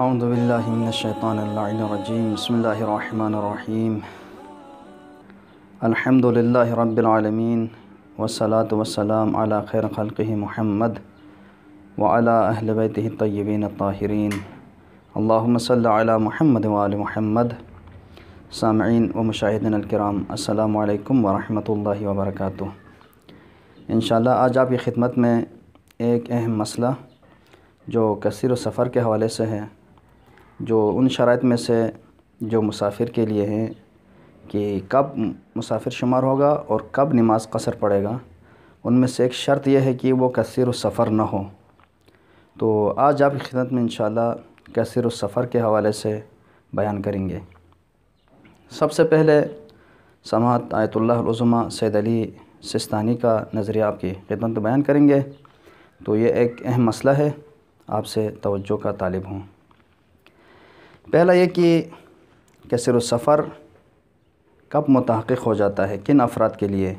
اعوذ باللہ من الشیطان اللعین الرجیم بسم اللہ الرحمن الرحیم الحمد للہ رب العالمین والصلاة والسلام علی خیر خلقہ محمد وعلی اہل بیتہ الطیبین الطاہرین اللہم صلی علی محمد وآل محمد۔ سامعین و مشاہدین الکرام، السلام علیکم ورحمۃ اللہ وبرکاتہ۔ انشاءاللہ آج آپ کی خدمت میں ایک اہم مسئلہ جو کثیر السفر کے حوالے سے ہے، جو ان شرائط میں سے جو مسافر کے لیے ہیں کہ کب مسافر شمار ہوگا اور کب نماز قصر پڑے گا، ان میں سے ایک شرط یہ ہے کہ وہ کثیر السفر نہ ہو۔ تو آج آپ کی خدمت میں انشاءاللہ کثیر السفر کے حوالے سے بیان کریں گے۔ سب سے پہلے سماحت آیت اللہ العظمیٰ سید علی سستانی کا نظریہ آپ کی خدمت میں بیان کریں گے۔ تو یہ ایک اہم مسئلہ ہے، آپ سے توجہ کا طالب ہوں۔ پہلا یہ کہ کثیر السفر کب متحقق ہو جاتا ہے، کن افراد کے لیے؟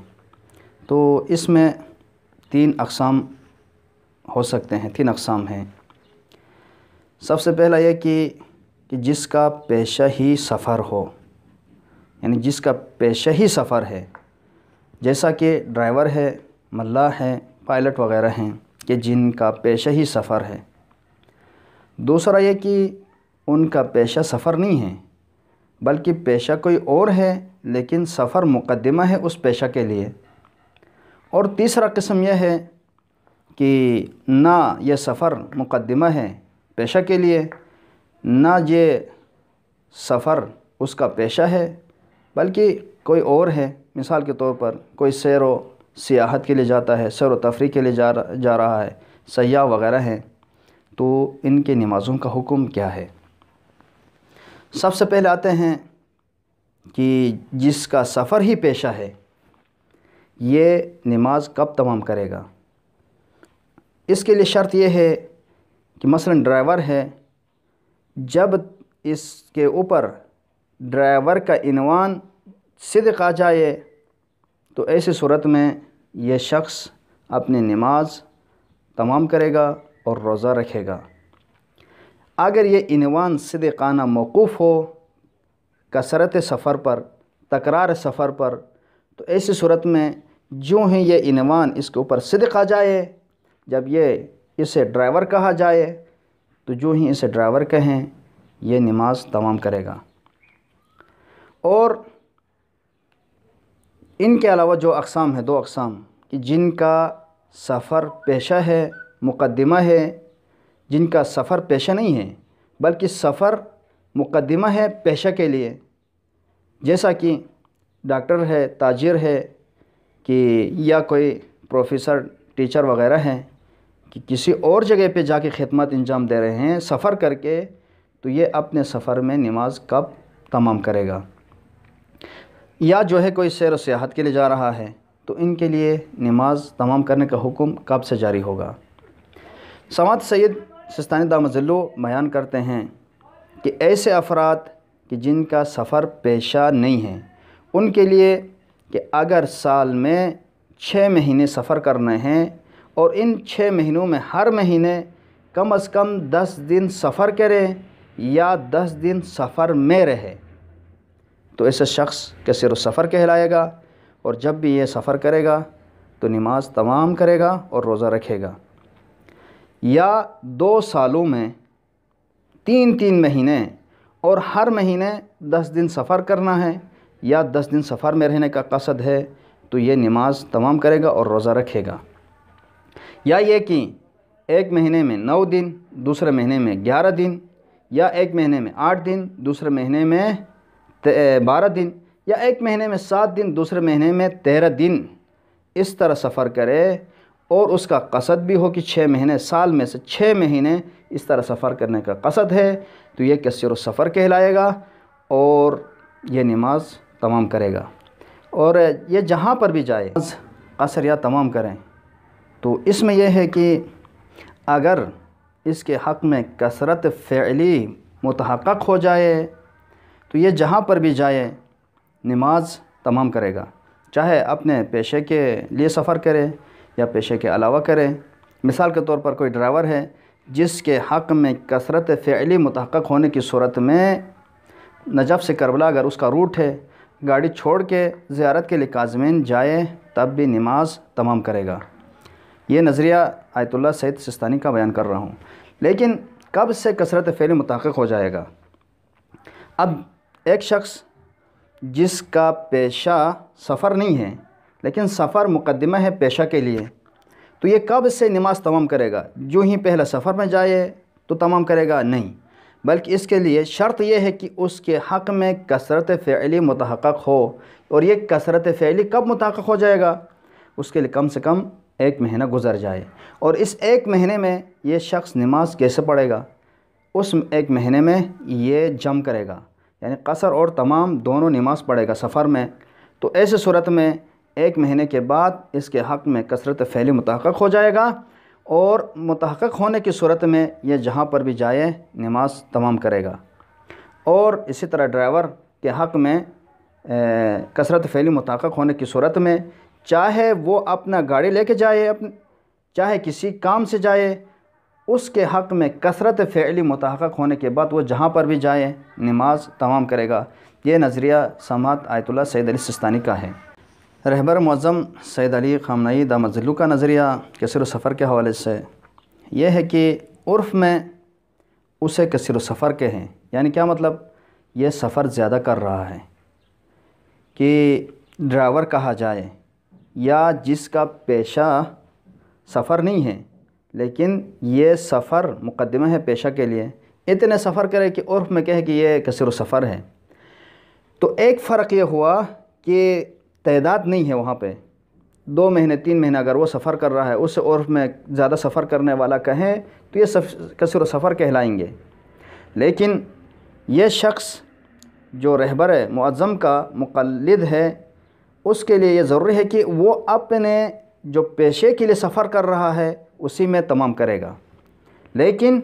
تو اس میں تین اقسام ہو سکتے ہیں، تین اقسام ہیں۔ سب سے پہلا یہ کہ جس کا پیشہ ہی سفر ہو، یعنی جس کا پیشہ ہی سفر ہے، جیسا کہ ڈرائیور ہے، ملاح ہے، پائلٹ وغیرہ ہیں کہ جن کا پیشہ ہی سفر ہے۔ دوسرا یہ کہ ان کا پیشہ سفر نہیں ہے بلکہ پیشہ کوئی اور ہے لیکن سفر مقدمہ ہے اس پیشہ کے لیے۔ اور تیسرا قسم یہ ہے کہ نہ یہ سفر مقدمہ ہے پیشہ کے لیے، نہ یہ سفر اس کا پیشہ ہے بلکہ کوئی اور ہے۔ مثال کے طور پر کوئی سیر و سیاحت کے لیے جاتا ہے، سیر و تفریح کے لیے جا رہا ہے، سیاح وغیرہ ہیں، تو ان کے نمازوں کا حکم کیا ہے؟ سب سے پہلے آتے ہیں کہ جس کا سفر ہی پیشہ ہے، یہ نماز کب تمام کرے گا؟ اس کے لیے شرط یہ ہے کہ مثلا ڈرائیور ہے، جب اس کے اوپر ڈرائیور کا عنوان صدق آ جائے تو ایسی صورت میں یہ شخص اپنی نماز تمام کرے گا اور روزہ رکھے گا۔ اگر یہ عنوان صدقانہ موقوف ہو کثرت سفر پر، تکرار سفر پر، تو ایسی صورت میں جو ہی یہ عنوان اس کے اوپر صدق آ جائے، جب یہ اسے ڈرائیور کہا جائے تو جو ہی اسے ڈرائیور کہیں یہ نماز تمام کرے گا۔ اور ان کے علاوہ جو اقسام ہیں، دو اقسام کہ جن کا سفر پیشہ ہے، مقدمہ ہے، جن کا سفر پیشہ نہیں ہے بلکہ سفر مقدمہ ہے پیشہ کے لیے، جیسا کہ ڈاکٹر ہے، تاجر ہے کہ یا کوئی پروفیسر، ٹیچر وغیرہ ہیں کہ کسی اور جگہ پہ جا کے خدمت انجام دے رہے ہیں سفر کر کے، تو یہ اپنے سفر میں نماز کب تمام کرے گا؟ یا جو ہے کوئی سیر و سیاحت کے لیے جا رہا ہے تو ان کے لیے نماز تمام کرنے کا حکم کب سے جاری ہوگا؟ سماحت سید سستانی دامت ظلہ بیان کرتے ہیں کہ ایسے افراد کہ جن کا سفر پیشہ نہیں ہے، ان کے لیے کہ اگر سال میں 6 مہینے سفر کرنے ہیں اور ان 6 مہینوں میں ہر مہینے کم از کم 10 دن سفر کرے یا 10 دن سفر میں رہے، تو ایسے شخص کثیر السفر کہلائے گا، اور جب بھی یہ سفر کرے گا تو نماز تمام کرے گا اور روزہ رکھے گا۔ یا 2 سالوں میں 3 مہینے اور ہر مہینے 10 دن سفر کرنا ہے یا 10 دن سفر میں رہنے کا قصد ہے تو یہ نماز تمام کرے گا اور روزہ رکھے گا۔ یا یہ کہ ایک مہینے میں 9 دن، دوسرے مہینے میں 11 دن، یا ایک مہینے میں 8 دن، دوسرے مہینے میں 12 دن، یا ایک مہینے میں 7 دن، دوسرے مہینے میں 13 دن، اس طرح سفر کرے اور اس کا قصد بھی ہو کہ 6 مہینے، سال میں سے 6 مہینے اس طرح سفر کرنے کا قصد ہے، تو یہ کثیر السفر کہلائے گا اور یہ نماز تمام کرے گا۔ اور یہ جہاں پر بھی جائے قصر یا تمام کریں، تو اس میں یہ ہے کہ اگر اس کے حق میں کثرت فعلی متحقق ہو جائے تو یہ جہاں پر بھی جائے نماز تمام کرے گا، چاہے اپنے پیشے کے لیے سفر کرے یا پیشے کے علاوہ کرے۔ مثال کے طور پر کوئی ڈرائیور ہے جس کے حق میں کثرت فعلی متحقق ہونے کی صورت میں نجف سے کربلا اگر اس کا روٹ ہے، گاڑی چھوڑ کے زیارت کے لیے کاظمین جائے تب بھی نماز تمام کرے گا۔ یہ نظریہ آیت اللہ سید سستانی کا بیان کر رہا ہوں۔ لیکن کب سے کثرت فعلی متحقق ہو جائے گا؟ اب ایک شخص جس کا پیشہ سفر نہیں ہے لیکن سفر مقدمہ ہے پیشہ کے لیے، تو یہ کب سے نماز تمام کرے گا؟ جو ہی پہلا سفر میں جائے تو تمام کرے گا؟ نہیں، بلکہ اس کے لیے شرط یہ ہے کہ اس کے حق میں کثرت فعلی متحقق ہو۔ اور یہ کثرت فعلی کب متحقق ہو جائے گا؟ اس کے لیے کم سے کم 1 مہینہ گزر جائے۔ اور اس 1 مہینے میں یہ شخص نماز کیسے پڑھے گا؟ اس 1 مہینے میں یہ جم کرے گا، یعنی قصر اور تمام دونوں نماز پڑھے گا سفر میں۔ تو ایسے صورت میں 1 مہینے کے بعد اس کے حق میں کثرت فعلی متحقق ہو جائے گا، اور متحقق ہونے کی صورت میں یہ جہاں پر بھی جائے نماز تمام کرے گا۔ اور اسی طرح ڈرائیور کے حق میں کثرت فعلی متحقق ہونے کی صورت میں چاہے وہ اپنا گاڑی لے کے جائے، چاہے کسی کام سے جائے، اس کے حق میں کثرت فعلی متحقق ہونے کے بعد وہ جہاں پر بھی جائے نماز تمام کرے گا۔ یہ نظریہ سماعت آیت اللہ سید علی سستانی کا ہے۔ رہبر معظم سید علی خامنئی دامت ظلہ کا نظریہ کثیر السفر کے حوالے سے یہ ہے کہ عرف میں اسے کثیر السفر کے ہیں، یعنی کیا مطلب؟ یہ سفر زیادہ کر رہا ہے کہ ڈرائیور کہا جائے، یا جس کا پیشہ سفر نہیں ہے لیکن یہ سفر مقدمہ ہے پیشہ کے لیے، اتنے سفر کرے کہ عرف میں کہے کہ یہ کثیر السفر ہے۔ تو ایک فرق یہ ہوا کہ تعداد نہیں ہے وہاں پہ، 2 مہینے 3 مہینے اگر وہ سفر کر رہا ہے، اس سے عرف میں زیادہ سفر کرنے والا کہیں تو یہ کثیر السفر کہلائیں گے۔ لیکن یہ شخص جو رہبر معظم کا مقلد ہے، اس کے لیے یہ ضروری ہے کہ وہ اپنے جو پیشے کے لیے سفر کر رہا ہے اسی میں تمام کرے گا، لیکن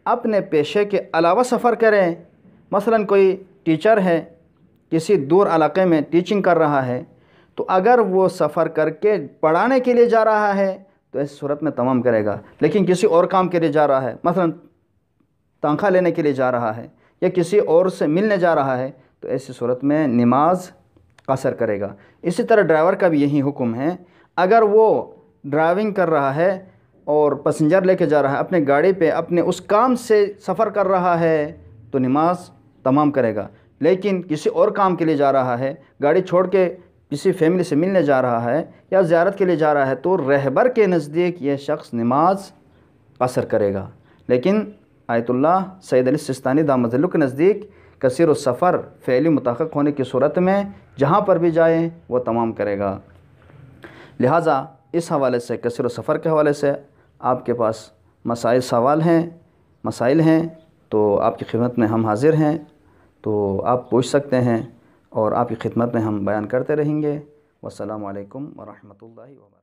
اپنے پیشے کے علاوہ سفر کریں۔ مثلا کوئی ٹیچر ہے، کسی دور علاقے میں ٹیچنگ کر رہا ہے، تو اگر وہ سفر کر کے پڑھانے کے لیے جا رہا ہے تو اس صورت میں تمام کرے گا۔ لیکن کسی اور کام کے لیے جا رہا ہے، مثلا تنخواہ لینے کے لیے جا رہا ہے یا کسی اور سے ملنے جا رہا ہے، تو ایسی صورت میں نماز قصر کرے گا۔ اسی طرح ڈرائیور کا بھی یہی حکم ہے، اگر وہ ڈرائیونگ کر رہا ہے اور پیسنجر لے کے جا رہا ہے، اپنے گاڑی پہ اپنے اس کام سے سفر کر رہا ہے تو نماز تمام کرے گا۔ لیکن کسی اور کام کے لیے جا رہا ہے، گاڑی چھوڑ کے کسی فیملی سے ملنے جا رہا ہے یا زیارت کے لیے جا رہا ہے، تو رہبر کے نزدیک یہ شخص نماز قصر کرے گا۔ لیکن آیت اللہ سید علی سستانی دامت ظلہ کے نزدیک کثیر السفر فعلی متحقق ہونے کی صورت میں جہاں پر بھی جائے وہ تمام کرے گا۔ لہٰذا اس حوالے سے کثیر السفر کے حوالے سے آپ کے پاس مسائل ہیں تو آپ کی خدمت میں ہم حاضر ہیں، تو آپ پوچھ سکتے ہیں اور آپ کی خدمت میں ہم بیان کرتے رہیں گے۔ والسلام علیکم ورحمۃ اللہ وبرکاتہ۔